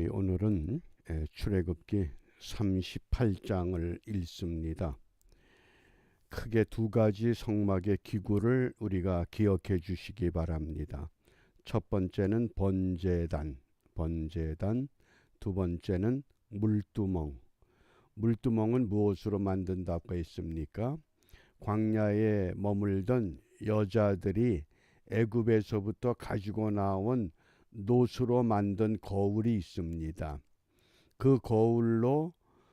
우리 오늘은 출애굽기 38장을 읽습니다. 크게 두 가지 성막의 기구를 우리가 기억해 주시기 바랍니다. 첫 번째는 번제단, 두 번째는 물두멍. 물두멍은 무엇으로 만든다고 했습니까? 광야에 머물던 여자들이 애굽에서부터 가지고 나온 노수로 만든 거울이 있습니다. 그 거울로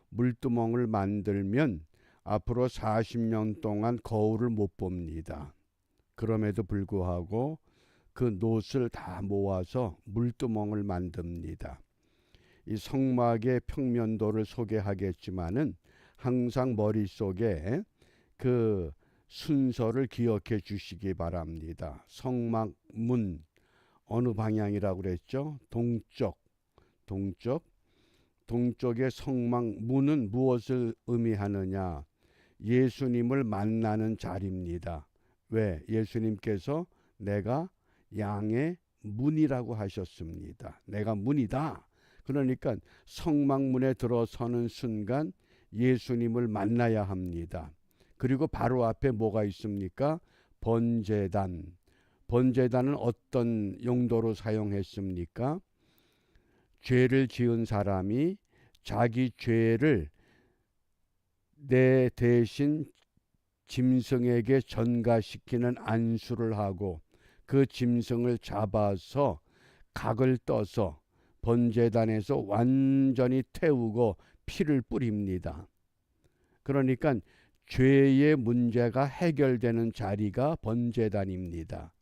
물두멍을 만들면 앞으로 40년 동안 거울을 못 봅니다. 그럼에도 불구하고 그 노스를 다 모아서 물두멍을 만듭니다. 이 성막의 평면도를 소개하겠지만은 항상 머릿속에 그 순서를 기억해 주시기 바랍니다. 성막 문 어느 방향이라고 그랬죠? 동쪽의 성막 문은 무엇을 의미하느냐? 예수님을 만나는 자리입니다. 왜? 예수님께서 내가 양의 문이라고 하셨습니다. 내가 문이다. 그러니까 성막문에 들어서는 순간 예수님을 만나야 합니다. 그리고 바로 앞에 뭐가 있습니까? 번제단. 번제단은 어떤 용도로 사용했습니까? 죄를 지은 사람이 자기 죄를 내 대신 짐승에게 전가시키는 안수를 하고 그 짐승을 잡아서 각을 떠서 번제단에서 완전히 태우고 피를 뿌립니다. 그러니까 죄의 문제가 해결되는 자리가 번제단입니다.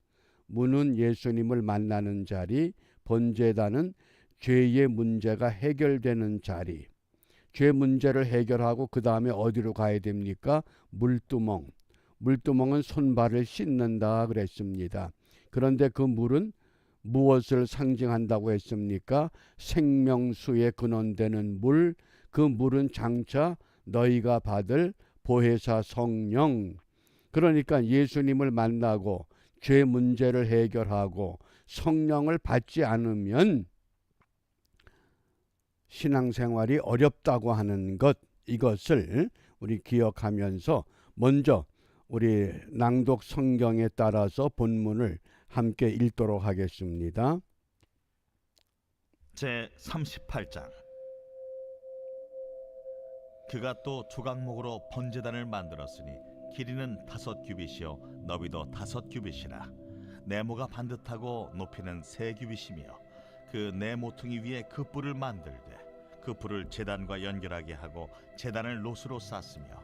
문은 예수님을 만나는 자리, 번제단은 죄의 문제가 해결되는 자리. 죄 문제를 해결하고 그 다음에 어디로 가야 됩니까? 물두멍. 물두멍은 손발을 씻는다 그랬습니다. 그런데 그 물은 무엇을 상징한다고 했습니까? 생명수의 근원되는 물, 그 물은 장차 너희가 받을 보혜사 성령. 그러니까 예수님을 만나고 죄 문제를 해결하고 성령을 받지 않으면 신앙생활이 어렵다고 하는 것, 이것을 우리 기억하면서 먼저 우리 낭독 성경에 따라서 본문을 함께 읽도록 하겠습니다. 제38장. 그가 또 조각목으로 번제단을 만들었으니 길이는 5규빗이요 너비도 5규빗이라. 네모가 반듯하고 높이는 3규빗이며 그 네 모퉁이 위에 그 뿔을 만들되 그 뿔을 제단과 연결하게 하고 제단을 노수로 쌌으며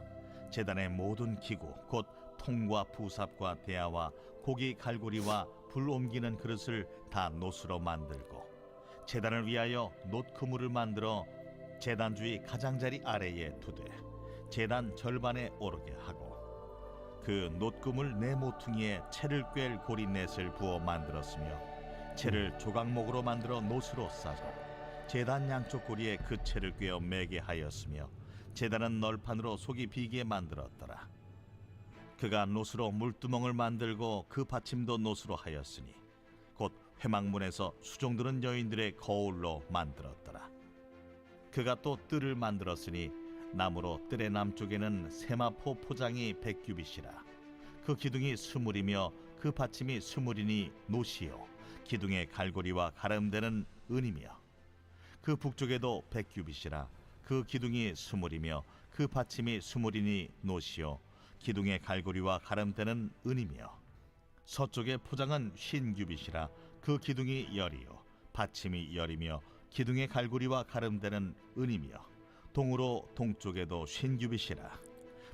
제단의 모든 기구 곧 통과 부삽과 대야와 고기 갈고리와 불 옮기는 그릇을 다 노수로 만들고 제단을 위하여 놋 그물을 만들어 제단 주위 가장자리 아래에 두되 제단 절반에 오르게 하고 그 놋 그물 네 모퉁이에 채를 꿰 고리 넷을 부어 만들었으며 채를 조각목으로 만들어 놋으로 싸서 제단 양쪽 고리에 그 채를 꿰어 매게 하였으며 제단은 널판으로 속이 비게 만들었더라. 그가 놋으로 물두멍을 만들고 그 받침도 놋으로 하였으니 곧 회막문에서 수종드는 여인들의 거울로 만들었더라. 그가 또 뜰을 만들었으니 나무로 뜰의 남쪽에는 세마포 포장이 100규빗이라. 그 기둥이 스물이며 그 받침이 스물이니 놋이요 기둥의 갈고리와 가름대는 은이며 그 북쪽에도 100규빗이라. 그 기둥이 스물이며 그 받침이 스물이니 놋이요 기둥의 갈고리와 가름대는 은이며 서쪽의 포장은 50규빗이라. 그 기둥이 열이요 받침이 열이며 기둥의 갈고리와 가름대는 은이며 동으로 동쪽에도 50규빗이라.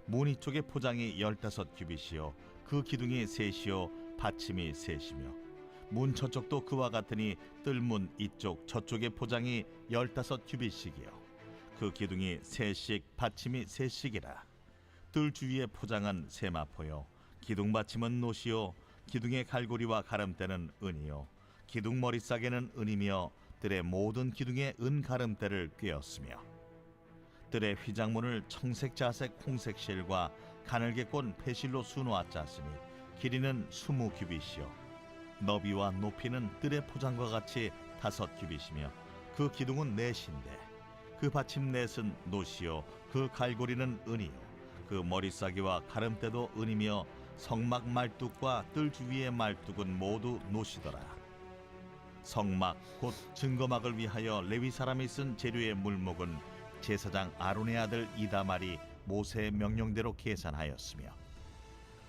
무늬 쪽의 포장이 15규빗이요 그 기둥이 셋이요 받침이 셋이며 문 저쪽도 그와 같으니 뜰문 이쪽 저쪽의 포장이 15규빗씩이요 그 기둥이 셋씩 받침이 셋씩이라. 뜰 주위의 포장은 세마포요 기둥 받침은 놋이요 기둥의 갈고리와 가름대는 은이요 기둥 머리싸개는 은이며 뜰의 모든 기둥에 은 가름대를 꿰었으며 뜰의 휘장문을 청색 자색 홍색 실과 가늘게 꼰 패실로 수놓아 짰으니 길이는 20규빗이요 너비와 높이는 뜰의 포장과 같이 5규빗이며 그 기둥은 넷인데 그 받침 넷은 노시요 그 갈고리는 은이요 그 머리싸기와 가름대도 은이며 성막 말뚝과 뜰 주위의 말뚝은 모두 노시더라. 성막 곧 증거막을 위하여 레위 사람이 쓴 재료의 물목은 제사장 아론의 아들 이다말이 모세의 명령대로 계산하였으며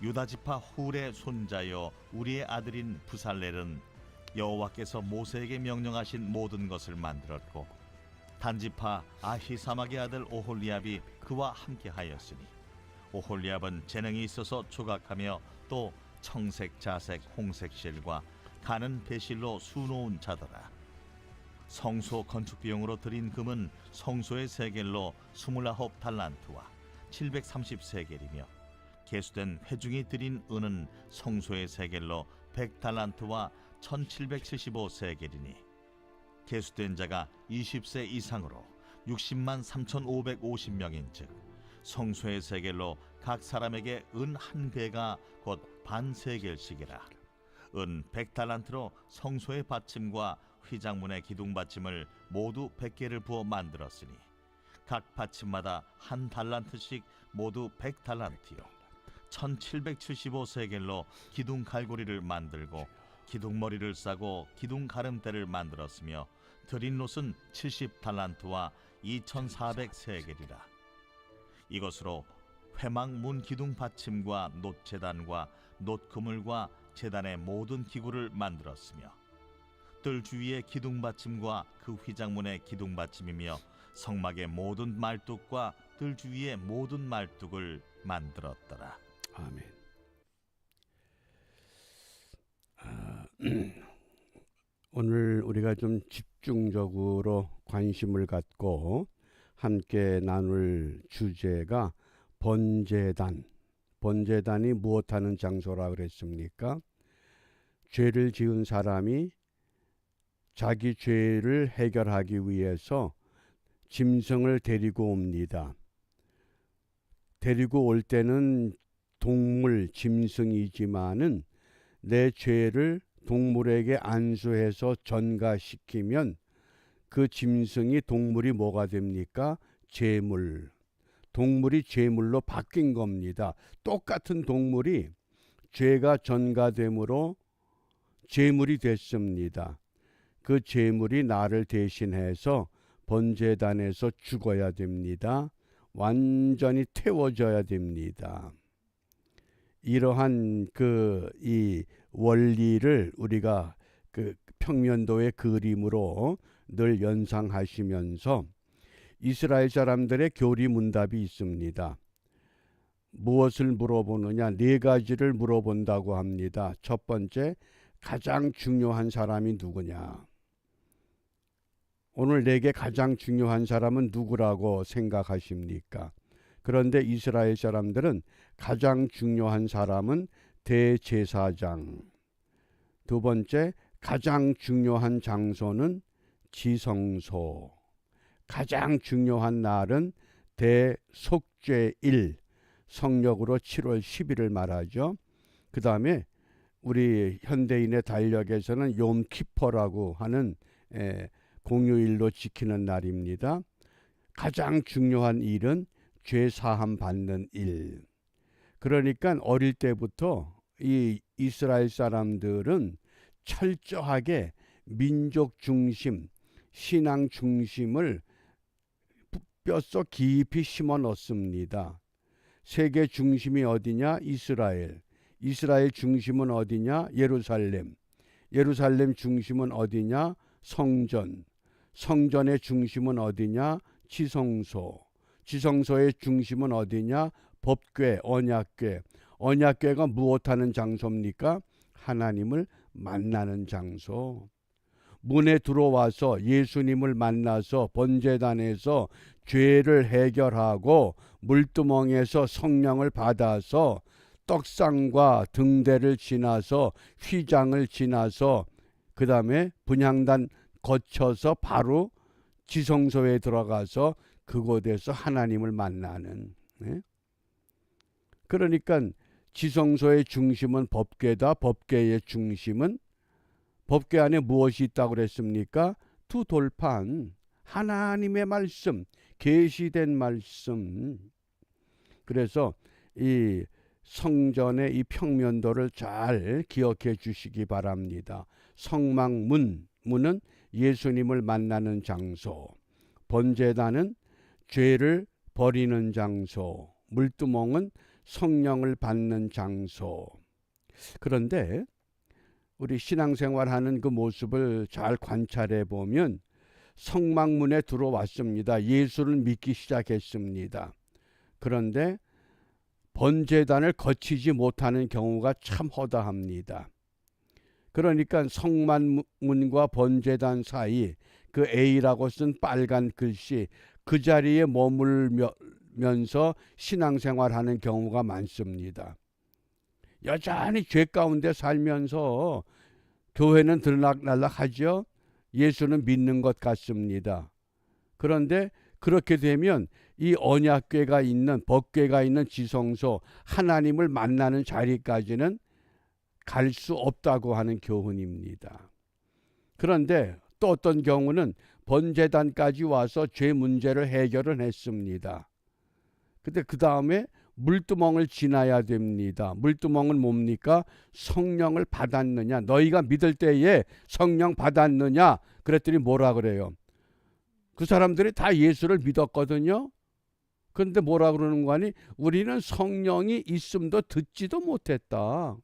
유다 지파 훌의 손자여 우리의 아들인 부살렐은 여호와께서 모세에게 명령하신 모든 것을 만들었고 단지파 아히사막의 아들 오홀리압이 그와 함께 하였으니 오홀리압은 재능이 있어서 조각하며 또 청색, 자색, 홍색 실과 가는 배실로 수놓은 자더라. 성소 건축 비용으로 들인 금은 성소의 세겔로 29달란트와 730세겔이며 계수된 회중이 들인 은은 성소의 세겔로 100달란트와 1775세겔이니 계수된 자가 20세 이상으로 60만 3,550명인즉 성소의 세겔로 각 사람에게 은 한 배가 곧 반세겔씩이라. 은 100달란트로 성소의 받침과 휘장문의 기둥 받침을 모두 100개를 부어 만들었으니 각 받침마다 한 달란트씩 모두 100달란트요 1775세겔로 기둥 갈고리를 만들고 기둥 머리를 싸고 기둥 가름대를 만들었으며 드린 롯은 70달란트와 2400세겔이라. 이것으로 회막 문 기둥 받침과 놋 제단과 놋 그물과 제단의 모든 기구를 만들었으며 뜰 주위의 기둥 받침과 그 휘장문의 기둥 받침이며 성막의 모든 말뚝과 뜰 주위의 모든 말뚝을 만들었더라. 아멘. 오늘 우리가 좀 집중적으로 관심을 갖고 함께 나눌 주제가 번제단. 번제단이 무엇하는 장소라 그랬습니까? 죄를 지은 사람이 자기 죄를 해결하기 위해서 짐승을 데리고 옵니다. 데리고 올 때는 동물, 짐승이지만은 내 죄를 동물에게 안수해서 전가시키면 그 짐승이 동물이 뭐가 됩니까? 제물. 동물이 제물로 바뀐 겁니다. 똑같은 동물이 죄가 전가됨으로 제물이 됐습니다. 그 제물이 나를 대신해서 번제단에서 죽어야 됩니다. 완전히 태워져야 됩니다. 이러한 이 원리를 우리가 그 평면도의 그림으로 늘 연상하시면서 이스라엘 사람들의 교리 문답이 있습니다. 무엇을 물어보느냐? 4가지를 물어본다고 합니다. 첫 번째, 가장 중요한 사람이 누구냐? 오늘 내게 가장 중요한 사람은 누구라고 생각하십니까? 그런데 이스라엘 사람들은 가장 중요한 사람은 대제사장. 두 번째, 가장 중요한 장소는 지성소. 가장 중요한 날은 대속죄일, 성력으로 7월 10일을 말하죠. 그 다음에 우리 현대인의 달력에서는 욤키퍼라고 하는 공휴일로 지키는 날입니다. 가장 중요한 일은 죄 사함 받는 일. 그러니까 어릴 때부터 이 이스라엘 사람들은 철저하게 민족 중심, 신앙 중심을 뼛속 깊이 심어 넣습니다. 세계 중심이 어디냐? 이스라엘. 이스라엘 중심은 어디냐? 예루살렘. 예루살렘 중심은 어디냐? 성전. 성전의 중심은 어디냐? 지성소. 지성소의 중심은 어디냐? 법궤, 언약궤. 언약궤가 무엇하는 장소입니까? 하나님을 만나는 장소. 문에 들어와서 예수님을 만나서 번제단에서 죄를 해결하고 물두멍에서 성령을 받아서 떡상과 등대를 지나서 휘장을 지나서 그 다음에 분향단 거쳐서 바로 지성소에 들어가서 그곳에서 하나님을 만나는. 그러니까 지성소의 중심은 법궤다. 법궤의 중심은 법궤 안에 무엇이 있다고 그랬습니까? 영투 돌판 하나님의 말씀, 계시된 말씀. 그래서 이 성전의 이 평면도를 잘 기억해 주시기 바랍니다. 성막문, 문은 예수님을 만나는 장소, 번제단은 죄를 버리는 장소, 물두멍은 성령을 받는 장소. 그런데 우리 신앙생활하는 그 모습을 잘 관찰해 보면 성막문에 들어왔습니다. 예수를 믿기 시작했습니다. 그런데 번제단을 거치지 못하는 경우가 참 허다합니다. 그러니까 성막문과 번제단 사이 그 A라고 쓴 빨간 글씨, 그 자리에 머물면서 신앙생활하는 경우가 많습니다. 여전히 죄 가운데 살면서 교회는 들락날락하죠. 예수는 믿는 것 같습니다. 그런데 그렇게 되면 이 언약궤가 있는, 법궤가 있는 지성소, 하나님을 만나는 자리까지는 갈 수 없다고 하는 교훈입니다. 그런데 또 어떤 경우는 번제단까지 와서 죄 문제를 해결을 했습니다. 근데 그 다음에 물두멍을 지나야 됩니다. 물두멍은 뭡니까? 성령을 받았느냐? 너희가 믿을 때에 성령 받았느냐? 그랬더니 뭐라 그래요? 그 사람들이 다 예수를 믿었거든요. 그런데 뭐라 그러는 거 아니? 우리는 성령이 있음도 듣지도 못했다.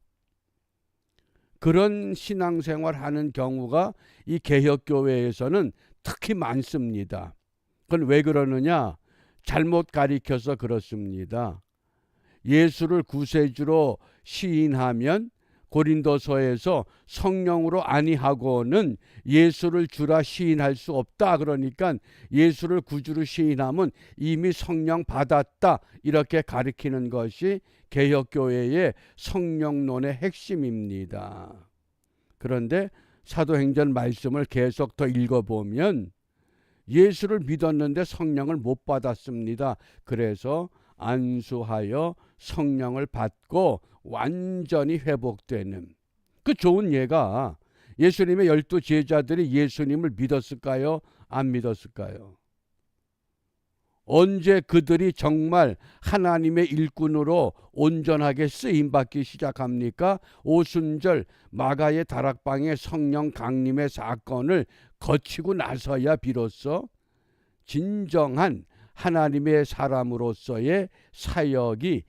그런 신앙생활 하는 경우가 이 개혁교회에서는 특히 많습니다. 그건 왜 그러느냐? 잘못 가리켜서 그렇습니다. 예수를 구세주로 시인하면 고린도서에서 성령으로 아니하고는 예수를 주라 시인할 수 없다. 그러니까 예수를 구주로 시인하면 이미 성령 받았다. 이렇게 가리키는 것이 개혁교회의 성령론의 핵심입니다. 그런데 사도행전 말씀을 계속 더 읽어보면 예수를 믿었는데 성령을 못 받았습니다. 그래서 안수하여 성령을 받고 완전히 회복되는 그 좋은 예가, 예수님의 12 제자들이 예수님을 믿었을까요? 안 믿었을까요? 언제 그들이 정말 하나님의 일꾼으로 온전하게 쓰임받기 시작합니까? 오순절 마가의 다락방의 성령 강림의 사건을 거치고 나서야 비로소 진정한 하나님의 사람으로서의 사역이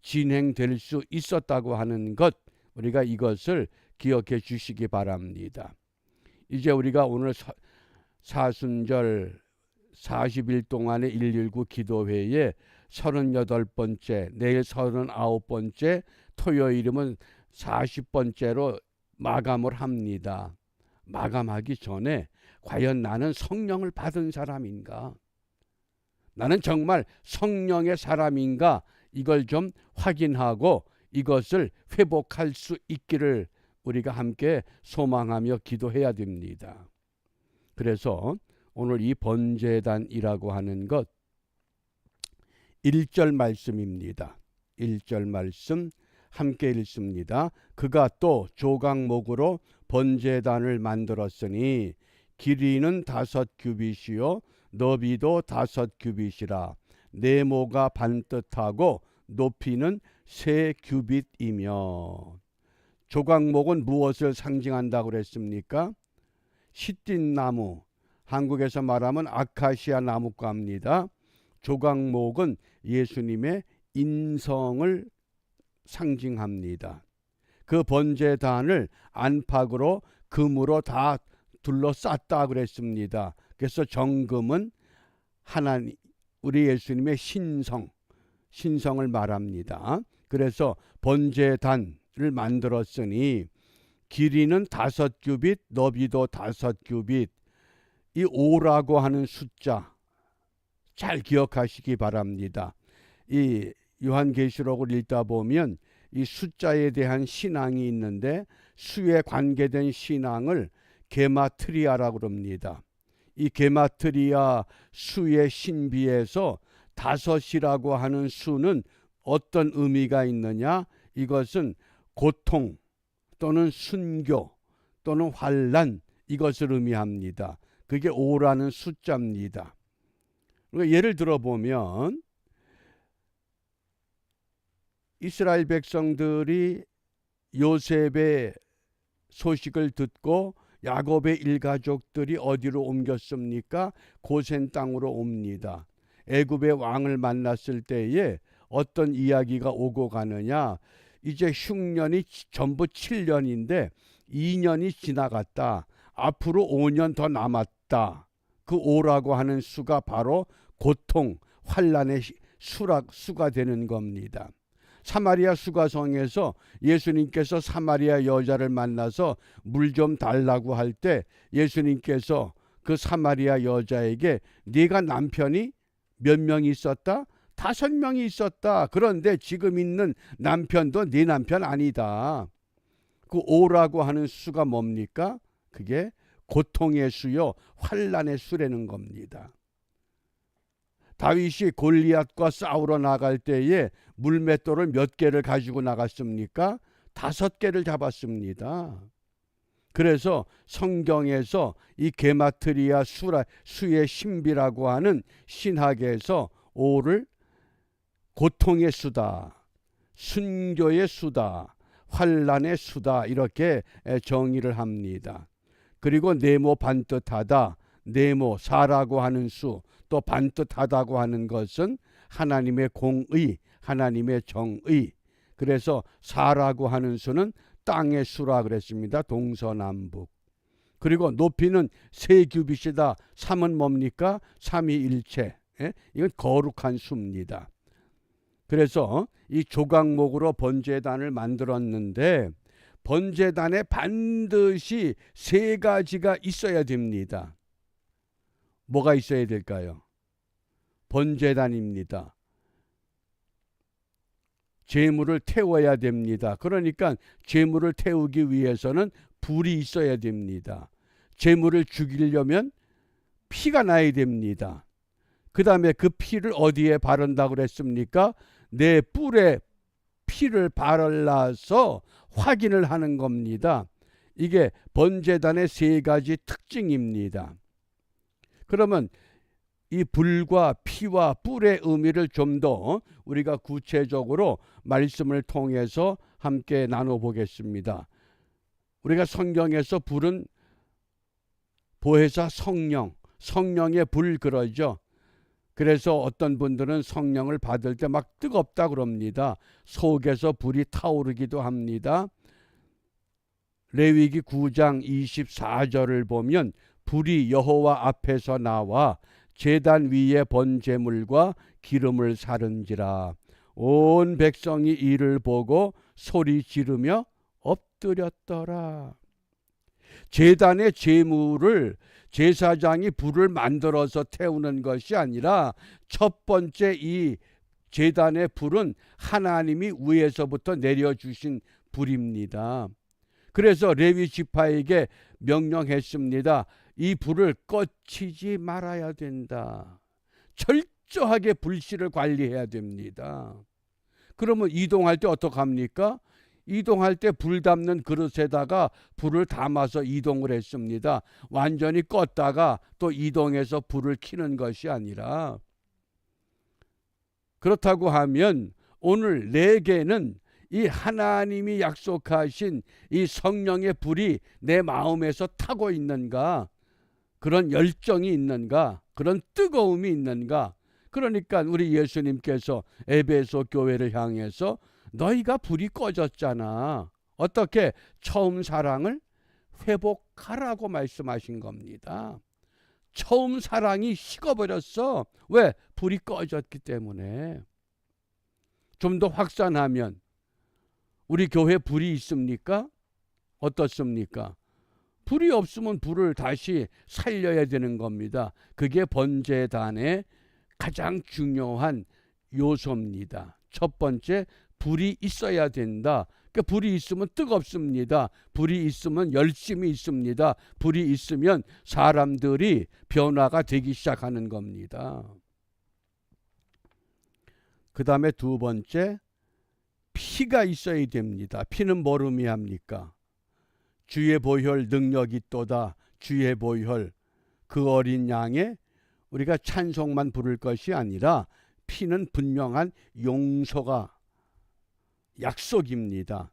진행될 수 있었다고 하는 것, 우리가 이것을 기억해 주시기 바랍니다. 이제 우리가 오늘 사순절 40일 동안의 119 기도회에 38번째, 내일 39번째, 토요일이면 40번째로 마감을 합니다. 마감하기 전에 과연 나는 성령을 받은 사람인가? 나는 정말 성령의 사람인가? 이걸 좀 확인하고 이것을 회복할 수 있기를 우리가 함께 소망하며 기도해야 됩니다. 그래서 오늘 이 번제단이라고 하는 것 1절 말씀입니다. 1절 말씀 함께 읽습니다. 그가 또 조각목으로 번제단을 만들었으니 길이는 5규빗이요 너비도 5규빗이라 네모가 반듯하고 높이는 3규빗이며. 조각목은 무엇을 상징한다고 그랬습니까? 시띠나무, 한국에서 말하면 아카시아 나무과입니다. 조각목은 예수님의 인성을 상징합니다. 그 번제단을 안팎으로 금으로 다 둘러쌌다 그랬습니다. 그래서 정금은 하나님, 우리 예수님의 신성을 말합니다. 그래서 번제단을 만들었으니 길이는 5규빗, 너비도 5규빗. 이 5라고 하는 숫자 잘 기억하시기 바랍니다. 이 요한계시록을 읽다 보면 이 숫자에 대한 신앙이 있는데 수에 관계된 신앙을 게마트리아라고 합니다. 이 게마트리아 수의 신비에서 5이라고 하는 수는 어떤 의미가 있느냐? 이것은 고통 또는 순교 또는 환난, 이것을 의미합니다. 그게 5라는 숫자입니다. 그러니까 예를 들어 보면 이스라엘 백성들이 요셉의 소식을 듣고 야곱의 일가족들이 어디로 옮겼습니까? 고센 땅으로 옵니다. 애굽의 왕을 만났을 때에 어떤 이야기가 오고 가느냐? 이제 흉년이 전부 7년인데 2년이 지나갔다. 앞으로 5년 더 남았다. 그 5라고 하는 수가 바로 고통, 환난의 수가 되는 겁니다. 사마리아 수가성에서 예수님께서 사마리아 여자를 만나서 물 좀 달라고 할 때 예수님께서 그 사마리아 여자에게 네가 남편이 몇 명이 있었다? 5명이 있었다. 그런데 지금 있는 남편도 네 남편 아니다. 그 5라고 하는 수가 뭡니까? 그게 고통의 수요, 환난의 수라는 겁니다. 다윗이 골리앗과 싸우러 나갈 때에 물맷돌을 몇 개를 가지고 나갔습니까? 5개를 잡았습니다. 그래서 성경에서 이 게마트리아 수의 신비라고 하는 신학에서 5를 고통의 수다, 순교의 수다, 환난의 수다 이렇게 정의를 합니다. 그리고 네모 반뜻하다, 네모 4라고 하는 수, 또 반뜻하다고 하는 것은 하나님의 공의, 하나님의 정의. 그래서 4라고 하는 수는 땅의 수라 그랬습니다. 동서남북. 그리고 높이는 3규빗이다. 3은 뭡니까? 삼위일체. 이건 거룩한 수입니다. 그래서 이 조각목으로 번제단을 만들었는데 번제단에 반드시 3가지가 있어야 됩니다. 뭐가 있어야 될까요? 번제단입니다. 제물을 태워야 됩니다. 그러니까 제물을 태우기 위해서는 불이 있어야 됩니다. 제물을 죽이려면 피가 나야 됩니다. 그 다음에 그 피를 어디에 바른다고 그랬습니까? 내 뿔에 피를 발라서 확인을 하는 겁니다. 이게 번제단의 3가지 특징입니다. 그러면 이 불과 피와 뿔의 의미를 좀 더 우리가 구체적으로 말씀을 통해서 함께 나눠보겠습니다. 우리가 성경에서 불은 보혜사 성령, 성령의 불 그러죠. 그래서 어떤 분들은 성령을 받을 때 막 뜨겁다 그럽니다. 속에서 불이 타오르기도 합니다. 레위기 9장 24절을 보면 불이 여호와 앞에서 나와 제단 위에 번제물과 기름을 사른지라 온 백성이 이를 보고 소리 지르며 엎드렸더라. 제단의 제물을 제사장이 불을 만들어서 태우는 것이 아니라 첫 번째 이 제단의 불은 하나님이 위에서부터 내려주신 불입니다. 그래서 레위 지파에게 명령했습니다. 이 불을 꺼치지 말아야 된다. 철저하게 불씨를 관리해야 됩니다. 그러면 이동할 때 어떡합니까? 이동할 때 불 담는 그릇에다가 불을 담아서 이동을 했습니다. 완전히 껐다가 또 이동해서 불을 켜는 것이 아니라. 그렇다고 하면 오늘 내게는 이 하나님이 약속하신 이 성령의 불이 내 마음에서 타고 있는가? 그런 열정이 있는가? 그런 뜨거움이 있는가? 그러니까 우리 예수님께서 에베소 교회를 향해서 너희가 불이 꺼졌잖아. 어떻게? 처음 사랑을 회복하라고 말씀하신 겁니다. 처음 사랑이 식어버렸어. 왜? 불이 꺼졌기 때문에. 좀 더 확산하면 우리 교회 불이 있습니까? 어떻습니까? 불이 없으면 불을 다시 살려야 되는 겁니다. 그게 번제단의 가장 중요한 요소입니다. 첫 번째, 불이 있어야 된다. 그러니까 불이 있으면 뜨겁습니다. 불이 있으면 열심이 있습니다. 불이 있으면 사람들이 변화가 되기 시작하는 겁니다. 그 다음에 두 번째, 피가 있어야 됩니다. 피는 뭘 의미합니까? 주의 보혈 능력이 있도다. 주의 보혈. 그 어린 양에 우리가 찬송만 부를 것이 아니라 피는 분명한 용서가 약속입니다.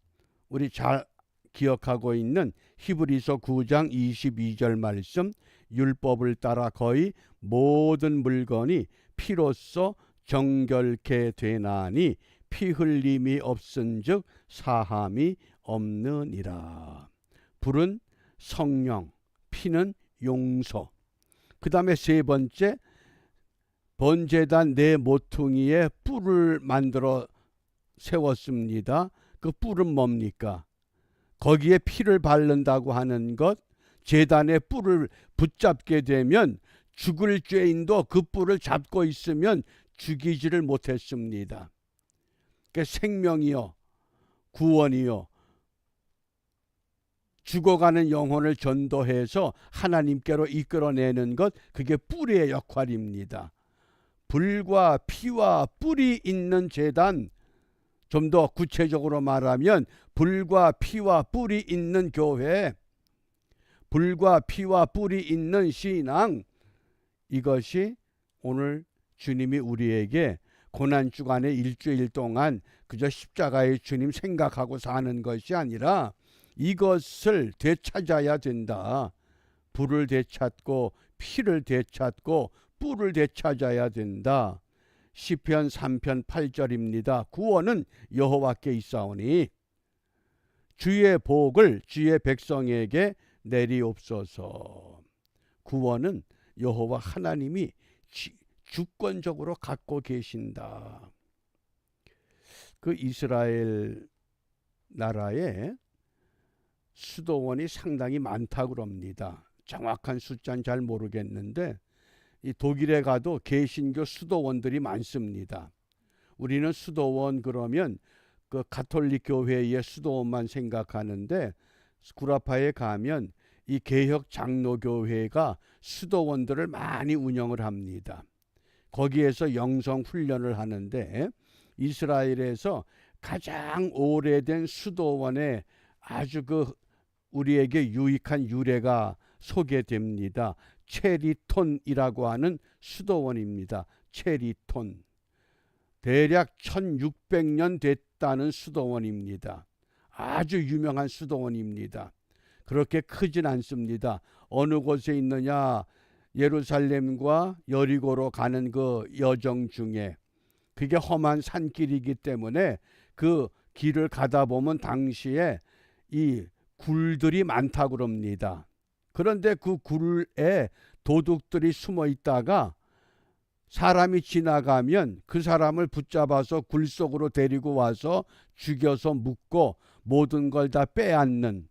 우리 잘 기억하고 있는 히브리서 9장 22절 말씀, 율법을 따라 거의 모든 물건이 피로써 정결케 되나니 피 흘림이 없은즉 사함이 없느니라. 불은 성령, 피는 용서. 그 다음에 세 번째, 번제단 네 모퉁이에 뿔을 만들어 세웠습니다. 그 뿔은 뭡니까? 거기에 피를 바른다고 하는 것, 제단의 뿔을 붙잡게 되면 죽을 죄인도 그 뿔을 잡고 있으면 죽이지를 못했습니다. 그러니까 생명이요, 구원이요, 죽어가는 영혼을 전도해서 하나님께로 이끌어내는 것, 그게 뿔의 역할입니다. 불과 피와 뿔이 있는 제단, 좀 더 구체적으로 말하면 불과 피와 뿔이 있는 교회, 불과 피와 뿔이 있는 신앙, 이것이 오늘 주님이 우리에게 고난주간의 일주일 동안 그저 십자가의 주님 생각하고 사는 것이 아니라 이것을 되찾아야 된다. 불을 되찾고 피를 되찾고 뿔을 되찾아야 된다. 시편 3편 8절입니다. 구원은 여호와께 있사오니 주의 복을 주의 백성에게 내리옵소서. 구원은 여호와 하나님이 주권적으로 갖고 계신다. 그 이스라엘 나라에 수도원이 상당히 많다고 합니다. 정확한 숫자는 잘 모르겠는데 이 독일에 가도 개신교 수도원들이 많습니다. 우리는 수도원 그러면 그 가톨릭 교회의 수도원만 생각하는데 구라파에 가면 이 개혁 장로교회가 수도원들을 많이 운영을 합니다. 거기에서 영성 훈련을 하는데 이스라엘에서 가장 오래된 수도원에 아주 그 우리에게 유익한 유래가 소개됩니다. 체리톤이라고 하는 수도원입니다. 체리톤. 대략 1600년 됐다는 수도원입니다. 아주 유명한 수도원입니다. 그렇게 크진 않습니다. 어느 곳에 있느냐, 예루살렘과 여리고로 가는 그 여정 중에, 그게 험한 산길이기 때문에 그 길을 가다 보면 당시에 이 굴들이 많다고 그럽니다. 그런데 그 굴에 도둑들이 숨어 있다가 사람이 지나가면 그 사람을 붙잡아서 굴 속으로 데리고 와서 죽여서 묻고 모든 걸 다 빼앗는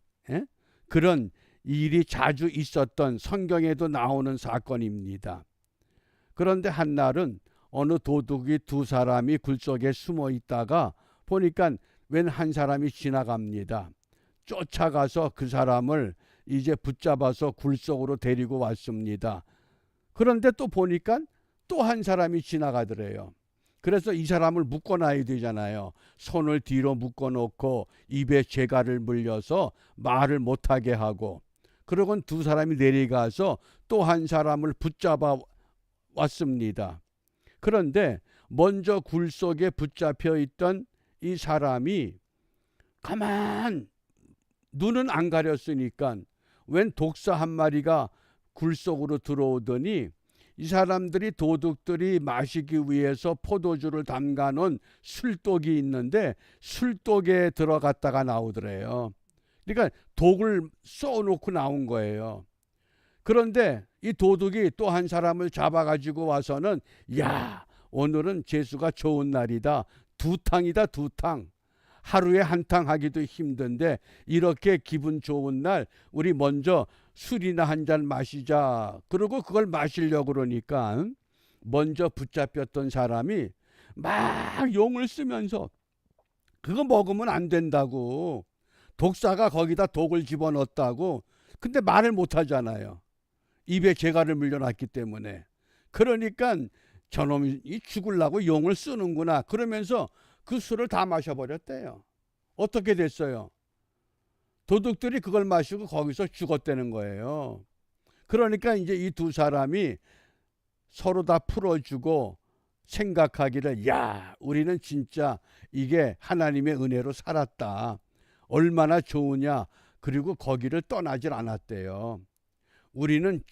그런 일이 자주 있었던, 성경에도 나오는 사건입니다. 그런데 한날은 어느 도둑이 두 사람이 굴 속에 숨어 있다가 보니까 웬 한 사람이 지나갑니다. 쫓아가서 그 사람을 이제 붙잡아서 굴 속으로 데리고 왔습니다. 그런데 또 보니까 또 한 사람이 지나가더래요. 그래서 이 사람을 묶어놔야 되잖아요. 손을 뒤로 묶어놓고 입에 재갈을 물려서 말을 못하게 하고, 그러곤 두 사람이 내려가서 또 한 사람을 붙잡아 왔습니다. 그런데 먼저 굴 속에 붙잡혀 있던 이 사람이 가만 눈은 안 가렸으니까 웬 독사 한 마리가 굴 속으로 들어오더니 이 사람들이, 도둑들이 마시기 위해서 포도주를 담가 놓은 술독이 있는데 술독에 들어갔다가 나오더래요. 그러니까 독을 쏘놓고 나온 거예요. 그런데 이 도둑이 또 한 사람을 잡아가지고 와서는, 야, 오늘은 재수가 좋은 날이다. 두 탕이다, 두 탕. 하루에 한 탕 하기도 힘든데 이렇게 기분 좋은 날 우리 먼저 술이나 한 잔 마시자. 그러고 그걸 마시려고 그러니까 먼저 붙잡혔던 사람이 막 용을 쓰면서 그거 먹으면 안 된다고, 독사가 거기다 독을 집어넣었다고. 근데 말을 못 하잖아요. 입에 재갈을 물려놨기 때문에. 그러니까 저놈이 죽으려고 용을 쓰는구나 그러면서 그 술을 다 마셔버렸대요. 어떻게 됐어요? 도둑들이 그걸 마시고 거기서 죽었다는 거예요. 그러니까 이제 이 두 사람이 서로 다 풀어주고 생각하기를, 야, 우리는 진짜 이게 하나님의 은혜로 살았다. 얼마나 좋으냐. 그리고 거기를 떠나질 않았대요. 우리는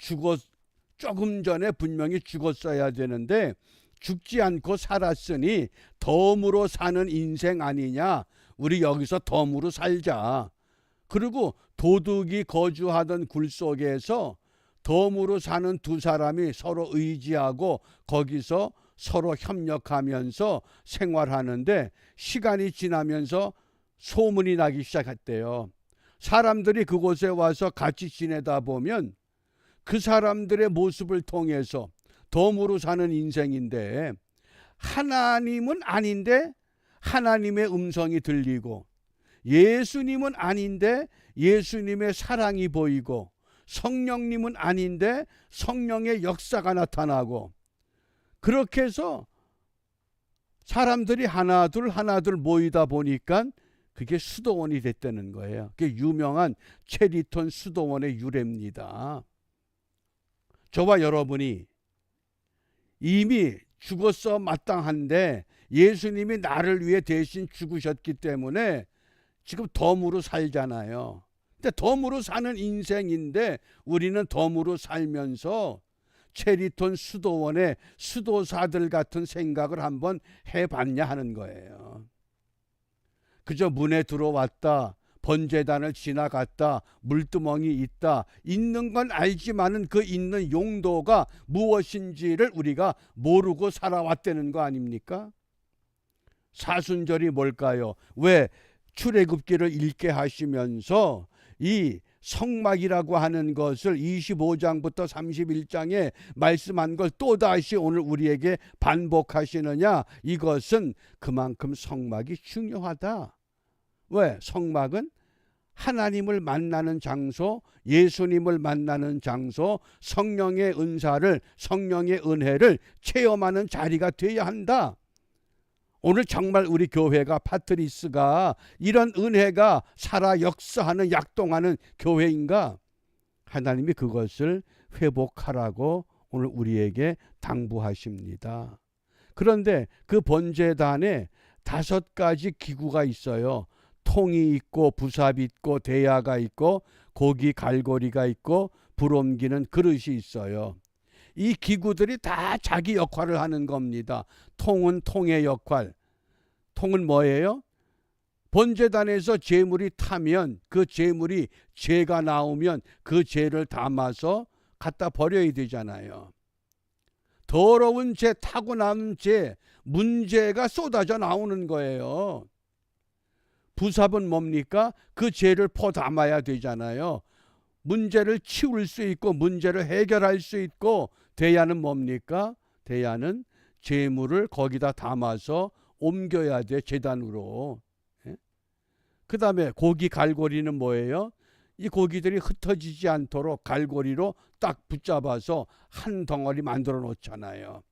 조금 전에 분명히 죽었어야 되는데 죽지 않고 살았으니 덤으로 사는 인생 아니냐. 우리 여기서 덤으로 살자. 그리고 도둑이 거주하던 굴 속에서 덤으로 사는 두 사람이 서로 의지하고 거기서 서로 협력하면서 생활하는데 시간이 지나면서 소문이 나기 시작했대요. 사람들이 그곳에 와서 같이 지내다 보면 그 사람들의 모습을 통해서 덤으로 사는 인생인데 하나님은 아닌데 하나님의 음성이 들리고, 예수님은 아닌데 예수님의 사랑이 보이고, 성령님은 아닌데 성령의 역사가 나타나고, 그렇게 해서 사람들이 하나둘 모이다 보니까 그게 수도원이 됐다는 거예요. 그게 유명한 체리톤 수도원의 유래입니다. 저와 여러분이 이미 죽었어 마땅한데 예수님이 나를 위해 대신 죽으셨기 때문에 지금 덤으로 살잖아요. 근데 덤으로 사는 인생인데 우리는 덤으로 살면서 체리톤 수도원의 수도사들 같은 생각을 한번 해봤냐 하는 거예요. 그저 문에 들어왔다, 번제단을 지나갔다, 물두멍이 있다, 있는 건 알지만은 그 있는 용도가 무엇인지를 우리가 모르고 살아왔다는 거 아닙니까? 사순절이 뭘까요? 왜 출애굽기를 읽게 하시면서 이 성막이라고 하는 것을 25장부터 31장에 말씀한 걸 또다시 오늘 우리에게 반복하시느냐? 이것은 그만큼 성막이 중요하다. 왜? 성막은 하나님을 만나는 장소, 예수님을 만나는 장소, 성령의 은사를, 성령의 은혜를 체험하는 자리가 되어야 한다. 오늘 정말 우리 교회가, 파트리스가 이런 은혜가 살아 역사하는, 약동하는 교회인가? 하나님이 그것을 회복하라고 오늘 우리에게 당부하십니다. 그런데 그 번제단에 5가지 기구가 있어요. 통이 있고 부삽이 있고 대야가 있고 고기 갈고리가 있고 불 옮기는 그릇이 있어요. 이 기구들이 다 자기 역할을 하는 겁니다. 통은 통의 역할. 통은 뭐예요? 번제단에서 제물이 타면, 그 제물이 재가 나오면 그 재를 담아서 갖다 버려야 되잖아요. 더러운 재, 타고 남은 재, 문재가 쏟아져 나오는 거예요. 부삽은 뭡니까? 그 죄를 퍼 담아야 되잖아요. 문제를 치울 수 있고 문제를 해결할 수 있고, 대야는 뭡니까? 대야는 재물을 거기다 담아서 옮겨야 돼, 제단으로. 그 다음에 고기 갈고리는 뭐예요? 이 고기들이 흩어지지 않도록 갈고리로 딱 붙잡아서 한 덩어리 만들어 놓잖아요.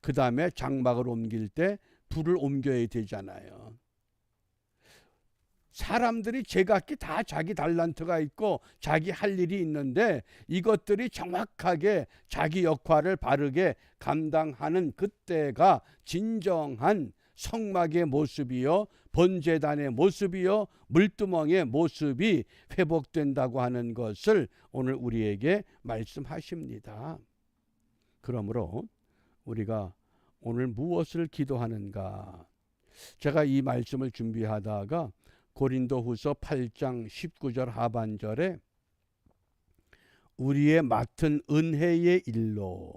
그 다음에 장막을 옮길 때 불을 옮겨야 되잖아요. 사람들이 제각기 다 자기 달란트가 있고 자기 할 일이 있는데 이것들이 정확하게 자기 역할을 바르게 감당하는 그때가 진정한 성막의 모습이요, 번제단의 모습이요, 물두멍의 모습이 회복된다고 하는 것을 오늘 우리에게 말씀하십니다. 그러므로 우리가 오늘 무엇을 기도하는가? 제가 이 말씀을 준비하다가 고린도후서 8장 19절 하반절에 우리의 맡은 은혜의 일로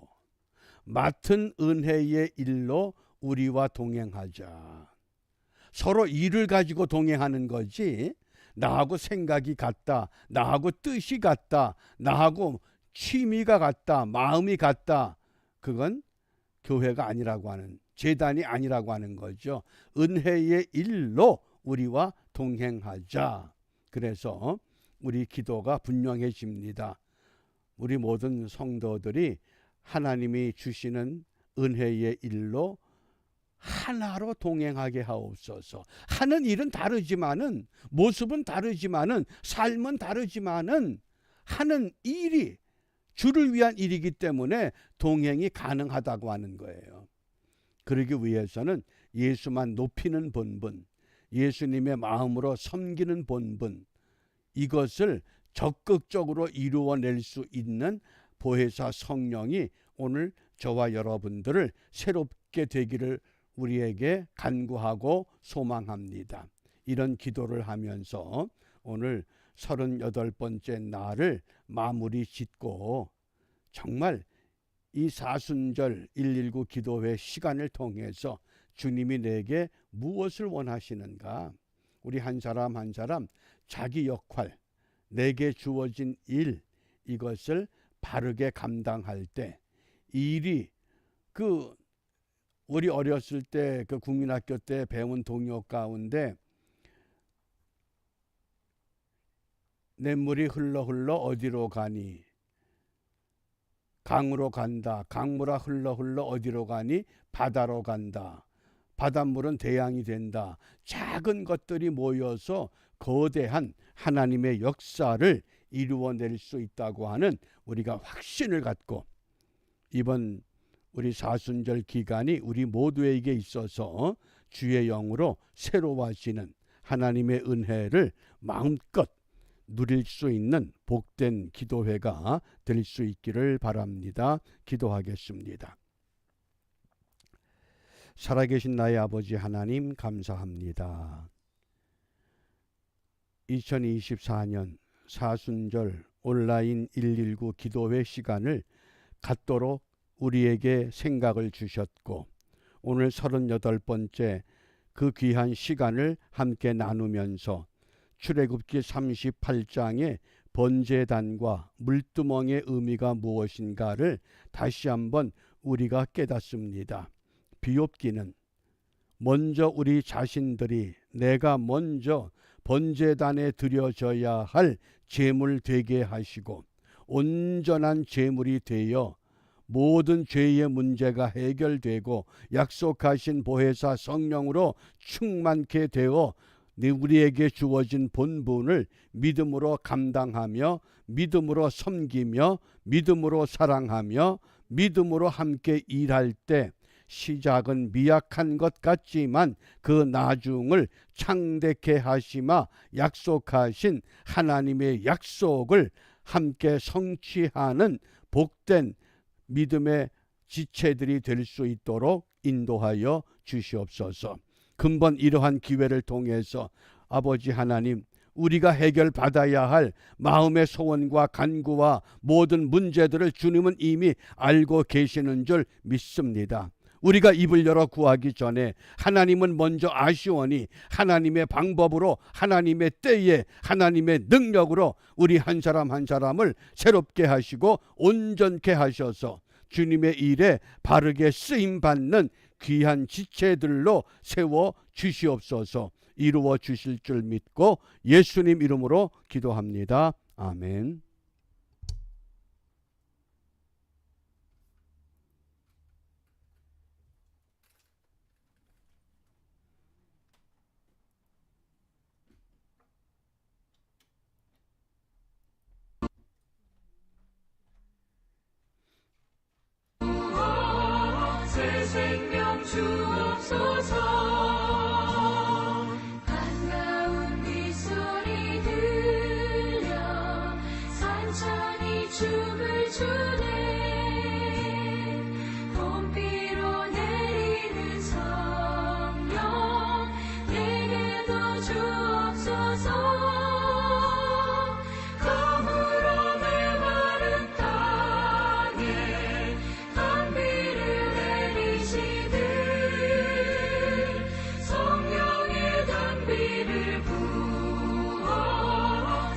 우리와 동행하자. 서로 일을 가지고 동행하는 거지, 나하고 생각이 같다, 나하고 뜻이 같다, 나하고 취미가 같다, 마음이 같다, 그건 교회가 아니라고 하는, 제단이 아니라고 하는 거죠. 은혜의 일로 우리와 동행하자. 그래서 우리 기도가 분명해집니다. 우리 모든 성도들이 하나님이 주시는 은혜의 일로 하나로 동행하게 하옵소서. 하는 일은 다르지만은, 모습은 다르지만은, 삶은 다르지만은 하는 일이 주를 위한 일이기 때문에 동행이 가능하다고 하는 거예요. 그러기 위해서는 예수만 높이는 본분, 예수님의 마음으로 섬기는 본분, 이것을 적극적으로 이루어낼 수 있는 보혜사 성령이 오늘 저와 여러분들을 새롭게 되기를 우리에게 간구하고 소망합니다. 이런 기도를 하면서 오늘 38번째 날을 마무리 짓고 정말 이 사순절 119 기도회 시간을 통해서 주님이 내게 무엇을 원하시는가? 우리 한 사람 한 사람 자기 역할, 내게 주어진 일, 이것을 바르게 감당할 때 일이 우리 어렸을 때 그 국민학교 때 배운 동요 가운데 냇물이 흘러 흘러 어디로 가니 강으로 간다. 강물아 흘러 흘러 어디로 가니 바다로 간다. 바닷물은 대양이 된다. 작은 것들이 모여서 거대한 하나님의 역사를 이루어낼 수 있다고 하는 우리가 확신을 갖고 이번 우리 사순절 기간이 우리 모두에게 있어서 주의 영으로 새로워지는 하나님의 은혜를 마음껏 누릴 수 있는 복된 기도회가 될 수 있기를 바랍니다. 기도하겠습니다. 살아계신 나의 아버지 하나님 감사합니다. 2024년 사순절 온라인 119 기도회 시간을 갖도록 우리에게 생각을 주셨고 오늘 38번째 그 귀한 시간을 함께 나누면서 출애굽기 38장의 번제단과 물두멍의 의미가 무엇인가를 다시 한번 우리가 깨닫습니다. 비옵기는 먼저 우리 자신들이 내가 먼저 번제단에 드려져야 할 제물 되게 하시고 온전한 제물이 되어 모든 죄의 문제가 해결되고 약속하신 보혜사 성령으로 충만케 되어 우리에게 주어진 본분을 믿음으로 감당하며 믿음으로 섬기며 믿음으로 사랑하며 믿음으로 함께 일할 때 시작은 미약한 것 같지만 그 나중을 창대케 하시마 약속하신 하나님의 약속을 함께 성취하는 복된 믿음의 지체들이 될 수 있도록 인도하여 주시옵소서. 근본 이러한 기회를 통해서 아버지 하나님, 우리가 해결받아야 할 마음의 소원과 간구와 모든 문제들을 주님은 이미 알고 계시는 줄 믿습니다. 우리가 입을 열어 구하기 전에 하나님은 먼저 아시오니 하나님의 방법으로 하나님의 때에 하나님의 능력으로 우리 한 사람 한 사람을 새롭게 하시고 온전케 하셔서 주님의 일에 바르게 쓰임받는 귀한 지체들로 세워 주시옵소서. 이루어 주실 줄 믿고 예수님 이름으로 기도합니다. 아멘. 새 생명 주옵소서. 반가운 빗소리 들려 산천이 춤을 추네. 봄비로 내리는 성령 내게도 주옵소서.